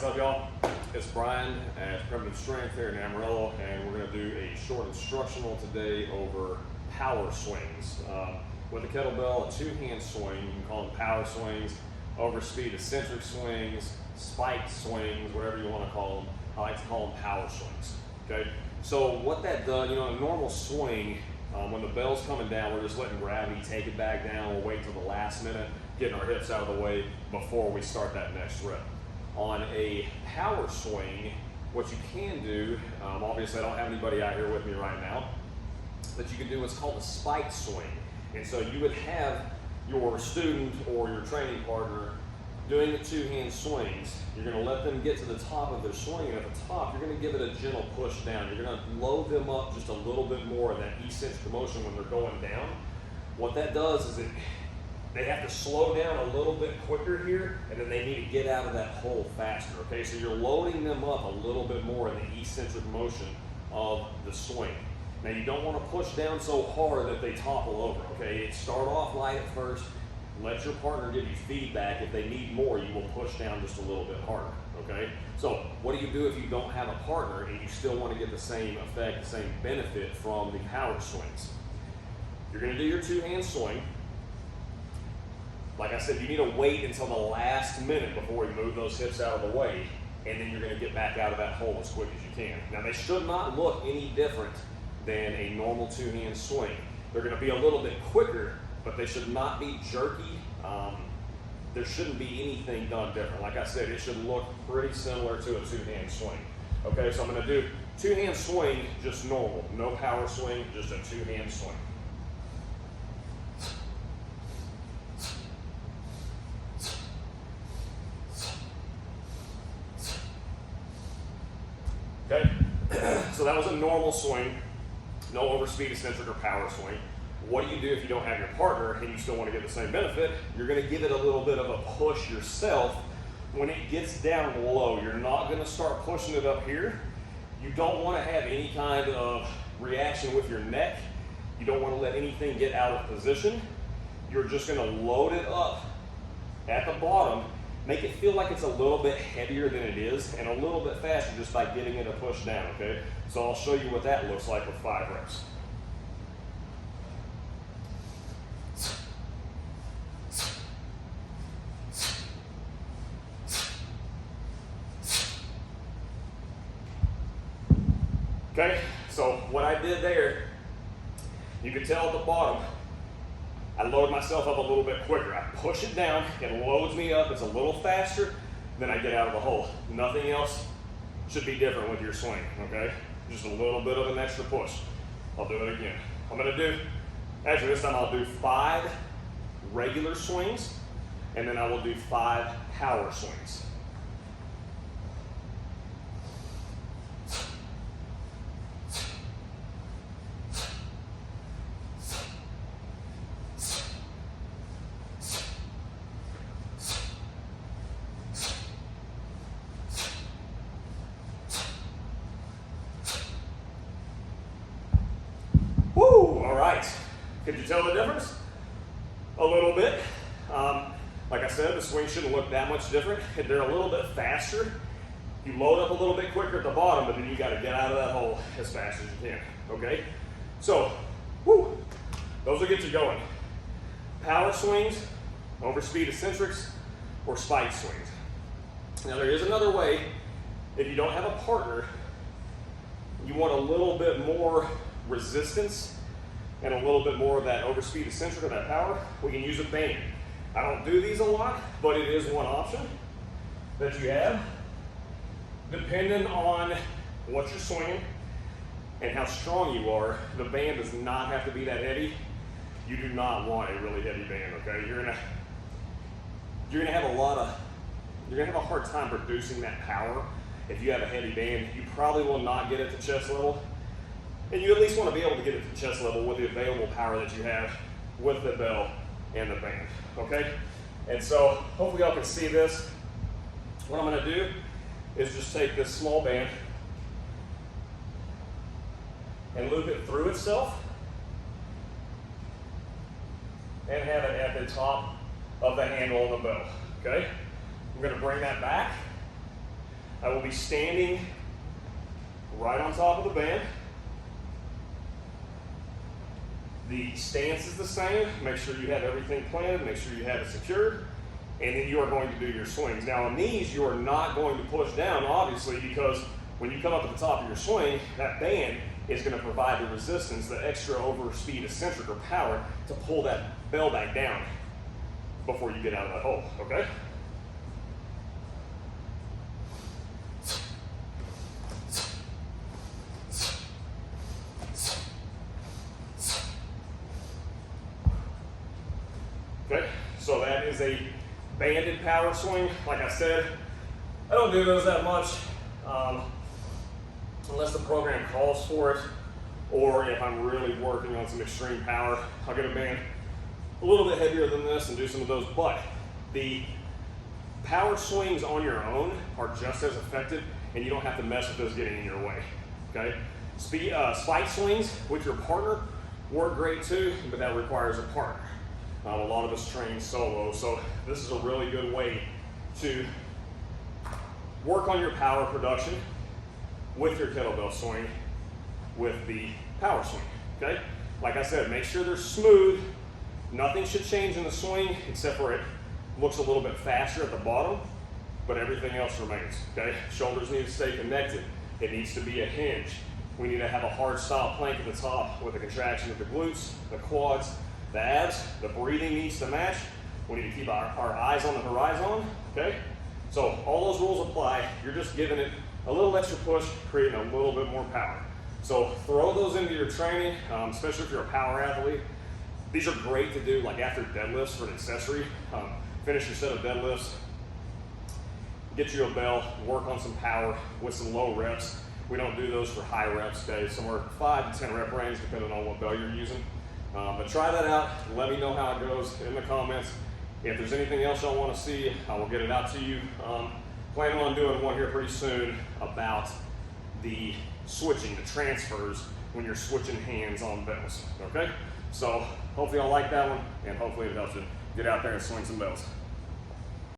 What's up, y'all? It's Brian at Primitive Strength here in Amarillo, and we're going to do a short instructional today over power swings. With a kettlebell, a two-hand swing, you can call them power swings, overspeed eccentric swings, spike swings, whatever you want to call them. I like to call them power swings. Okay. So what that does, a normal swing, when the bell's coming down, we're just letting gravity take it back down. We'll wait until the last minute, getting our hips out of the way before we start that next rep. On a power swing, what you can do, obviously I don't have anybody out here with me right now, but you can do what's called a spike swing. And so you would have your student or your training partner doing the two-hand swings. You're going to let them get to the top of their swing, and at the top you're going to give it a gentle push down. You're going to load them up just a little bit more in that eccentric motion when they're going down. What that does is they have to slow down a little bit quicker here, and then they need to get out of that hole faster, okay? So you're loading them up a little bit more in the eccentric motion of the swing. Now you don't want to push down so hard that they topple over, okay? Start off light at first, let your partner give you feedback. If they need more, you will push down just a little bit harder, okay? So what do you do if you don't have a partner and you still want to get the same effect, the same benefit from the power swings? You're going to do your two-hand swing. Like I said, you need to wait until the last minute before you move those hips out of the way, and then you're going to get back out of that hole as quick as you can. Now, they should not look any different than a normal two-hand swing. They're going to be a little bit quicker, but they should not be jerky. There shouldn't be anything done different. Like I said, it should look pretty similar to a two-hand swing. Okay, so I'm going to do two-hand swing, just normal. No power swing, just a two-hand swing. Okay, so that was a normal swing, no overspeed, eccentric, or power swing. What do you do if you don't have your partner and you still want to get the same benefit? You're going to give it a little bit of a push yourself. When it gets down low, you're not going to start pushing it up here. You don't want to have any kind of reaction with your neck. You don't want to let anything get out of position. You're just going to load it up at the bottom. Make it feel like it's a little bit heavier than it is and a little bit faster just by giving it a push down, okay? So I'll show you what that looks like with 5 reps. Okay, so what I did there, you can tell at the bottom, I load myself up a little bit quicker. I push it down, it loads me up, it's a little faster, then I get out of the hole. Nothing else should be different with your swing, okay? Just a little bit of an extra push. I'll do it again. I'm gonna do, actually this time I'll do 5 regular swings, and then I will do 5 power swings. All right, could you tell the difference? A little bit. Like I said, the swing shouldn't look that much different. They're a little bit faster. You load up a little bit quicker at the bottom, but then you got to get out of that hole as fast as you can, okay? So, those will get you going. Power swings, overspeed eccentrics, or spike swings. Now there is another way. If you don't have a partner, you want a little bit more resistance and a little bit more of that overspeed eccentric or that power, we can use a band. I don't do these a lot, but it is one option that you have. Depending on what you're swinging and how strong you are, the band does not have to be that heavy. You do not want a really heavy band, okay? You're gonna have a hard time producing that power if you have a heavy band. You probably will not get it to chest level. And you at least want to be able to get it to chest level with the available power that you have with the bell and the band, okay? And so hopefully y'all can see this. What I'm going to do is just take this small band and loop it through itself and have it at the top of the handle of the bell, okay? I'm going to bring that back I will be standing right on top of the band. The stance is the same. Make sure you have everything planted, make sure you have it secured, and then you are going to do your swings. Now on these, you are not going to push down, obviously, because when you come up at the top of your swing, that band is going to provide the resistance, the extra overspeed eccentric or power to pull that bell back down before you get out of that hole, okay? Okay, so that is a banded power swing. Like I said, I don't do those that much unless the program calls for it, or if I'm really working on some extreme power, I'll get a band a little bit heavier than this and do some of those. But the power swings on your own are just as effective, and you don't have to mess with those getting in your way. Okay, spike swings with your partner work great too, but that requires a partner. A lot of us train solo, so this is a really good way to work on your power production with your kettlebell swing with the power swing, okay? Like I said, make sure they're smooth. Nothing should change in the swing except for it looks a little bit faster at the bottom, but everything else remains, okay? Shoulders need to stay connected. It needs to be a hinge. We need to have a hard style plank at the top with a contraction of the glutes, the quads, the abs. The breathing needs to match. We need to keep our eyes on the horizon, okay? So all those rules apply. You're just giving it a little extra push, creating a little bit more power. So throw those into your training, especially if you're a power athlete. These are great to do like after deadlifts for an accessory. Finish your set of deadlifts, get you a bell, work on some power with some low reps. We don't do those for high reps days, somewhere 5 to 10 rep range depending on what bell you're using. But try that out, let me know how it goes in the comments. If there's anything else y'all want to see, I will get it out to you. Planning on doing one here pretty soon about the switching, the transfers when you're switching hands on bells, okay? So hopefully y'all like that one, and hopefully it helps you get out there and swing some bells.